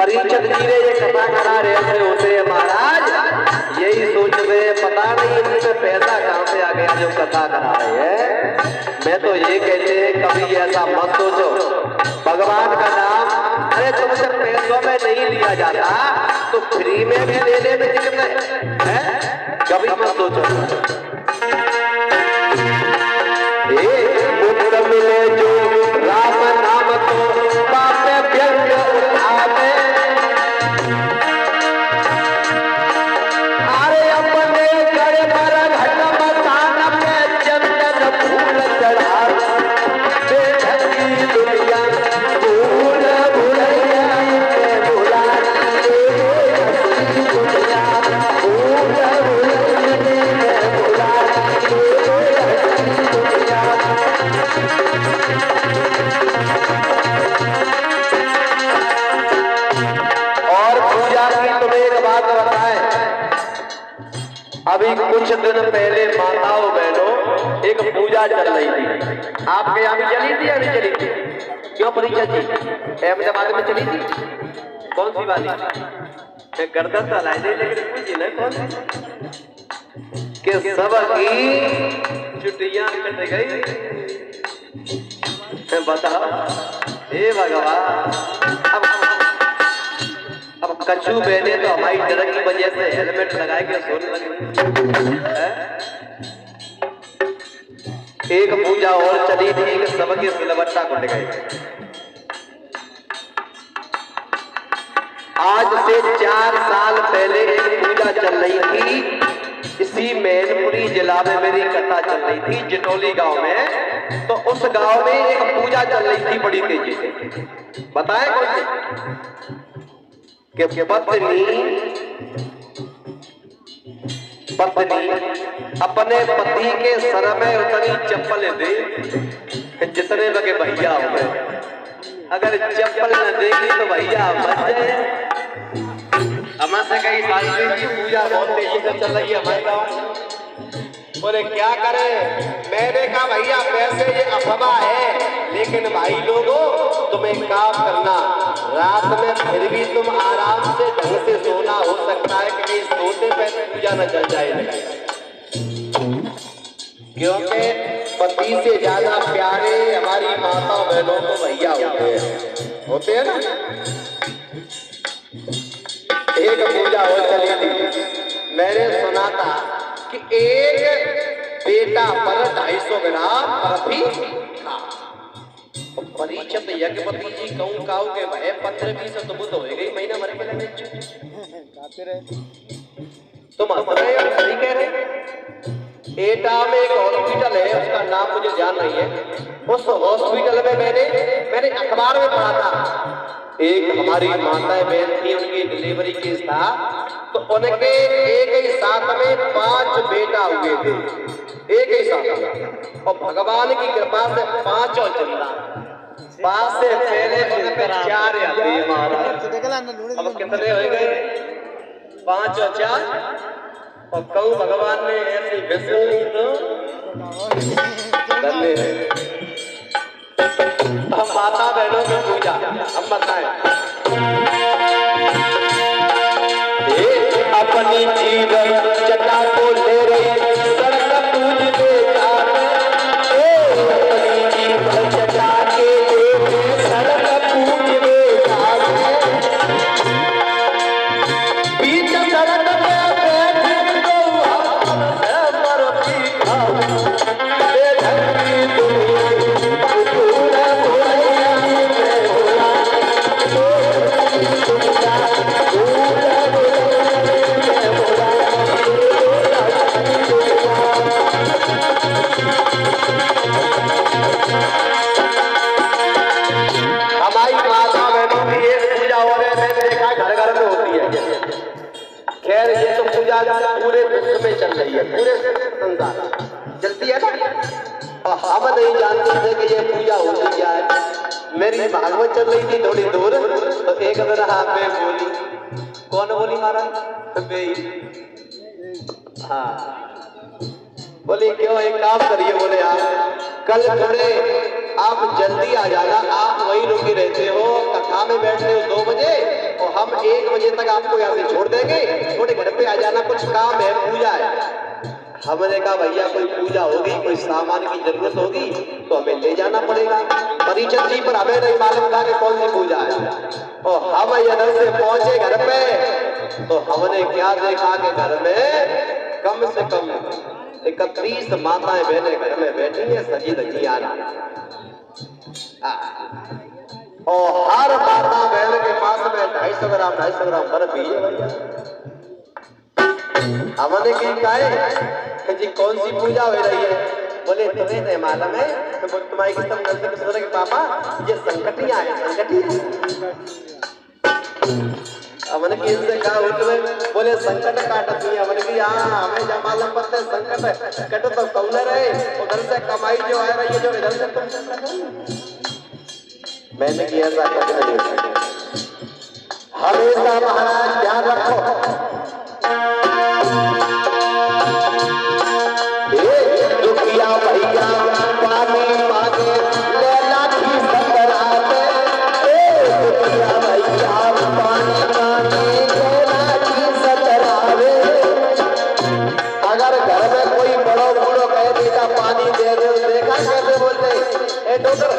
परीक्षित जी ने ये कथा करा रहे थे होते महाराज, यही सोच रहे पता नहीं इनमें पैसा कहाँ से आ गया जो कथा करा रहे हैं। मैं तो ये कहते हैं कभी ऐसा मत सोचो, भगवान का नाम अरे तुमसे पैसों में नहीं लिया जाता तो फ्री में भी लेने में दिक्कत है, कभी मत सोचो। मिले जो राम नाम तो पाप व्यंग उठावे, अरे अपने घर पर घट मसान पे चंदन फूल चढ़ावे, बेढंगी दुनिया भूल भुलैया भुला दुनिया भूल भुलैया भुला अभी कुछ दिन पहले माताओं बहनों एक पूजा चल रही थी, आपके यहाँ भी चली थी या नहीं चली थी? क्यों परीक्षा जी अहमदाबाद में चली थी? कौन सी वाली? गर्दन तो लाई नहीं लेकिन पूछी ना कौन सी कि सबकी छुट्टियां कट गई। बताओ हे भगवान, अब कछु बहने तो हमारी डर की वजह से हेलमेट लगाए के सोने लगे। एक पूजा और चली थी कि सबके सिलवट्टा कुट गए। आज से 4 साल पहले एक पूजा चल रही थी, इसी मैनपुरी जिला में मेरी कथा चल रही थी जिटोली गांव में। तो उस गांव में एक पूजा चल रही थी बड़ी तेजी से। बताएं कि पत्नी अपने पति के सर में उतनी चप्पल दे जितने लगे भैया हो गए, अगर चप्पल न देगी तो भैया मत जाए। हमारे कई साल की पूजा बहुत तेजी से चल रही है हमारे गाँव। बोले क्या करे, मैंने कहा भैया पैसे ये अफवाह है, लेकिन भाई लोगों तुम एक काम करना, रात में फिर भी तुम आराम से ढंग से सोना, हो सकता है कि सोते पे पूजा न चल जाए, क्योंकि पति से ज्यादा प्यारे हमारी माता बहनों को भैया होते हैं ना। एक पूजा और चली थी, मैंने सुना था कि एक बेटा पर 250 ग्राम बर्फी खा। परीक्षित यज्ञपति जी कहूँ काऊ के भाई 15-20 तो बुद्ध हो गई महीना मर के लगे तुम हंस रहे हो, सही कह रहे। एटा में एक हॉस्पिटल है, उसका नाम मुझे ध्यान नहीं है। उस हॉस्पिटल में मैंने अखबार में पढ़ा था, एक हमारी माताएं बहन थी, उनकी डिलीवरी केस था, तो उनके एक ही साथ में 5 बेटा हुए थे, एक ही साथ में, और भगवान की कृपा से 5 और जिंदा। 5 से पहले उनके 4 आते हैं महाराज। अब कितने हो गए? 5 और 4, और कहूँ भगवान ने ऐसी विषय तो धन्य है। हम माता बहनों की पूजा हम बताएं, अपनी जीवन चटा को ले रही सड़क पूज दे जाने, अपनी जीवन चटा के सड़क पूज दे जाने, बीच सड़क पे बैठ तो हमसे बर्फी खाओ, बेढंगी दुनिया भूल भुलैया भुला हमारी माता बहनों की एक पूजा हो रही है, मैंने देखा घर घर में होती है। खैर ये तो पूजा पूरे विश्व में चल रही है, पूरे संसार चलती है ना, और हम नहीं जानते थे कि ये पूजा होती है। मेरी भागवत चल रही थी थोड़ी दूर, तो एक दिन हाँ मैं बोली, कौन बोली महाराज? हाँ बोली क्यों, एक काम करिए, बोले आप कल थोड़े आप जल्दी आ जाना, आप वही रुके रहते हो, कथा में बैठते हो 2 बजे, और 1 बजे तक आपको यहाँ से छोड़ देंगे, थोड़े घर पे आ जाना, कुछ काम है, पूजा है। हमने कहा भैया कोई पूजा होगी, कोई सामान की जरूरत होगी तो हमें ले जाना पड़ेगा। परिचय जी पर हमें नहीं मालूम था कि कौन सी पूजा है। और हम इधर से पहुंचे घर पे तो हमने क्या देखा कि घर में कम से कम 31 माताएं बहनें घर में बैठी है, सजी धजी आ रही। और हर माता बहन के पास में 250 ग्राम बर्फ भी है भैया। हमने की कहा जी कौन सी पूजा हो रही है? बोले तुम्हें नहीं मालूम है? तो तुम्हारी किस्म के पापा ये संकटियां हैं, संकटियां। हमने की इनसे कहा उठवे, बोले संकट काटती है। हमने की हाँ हमें जब मालूम पड़ता है संकट कट तो कौन रहे, उधर से कमाई जो आ रही है जो इधर से तुम संकट। मैंने किया ऐसा कुछ नहीं होता। हमेशा महाराज ध्यान रखो, दुखिया भैया पानी मांगे लैला की संबराते, दुखिया भैया पानी मांगे लैला की संबरावे। अगर घर में कोई बड़ो बूढ़ो कहे बेटा पानी दे दो, देखा कैसे बोलते ए डॉक्टर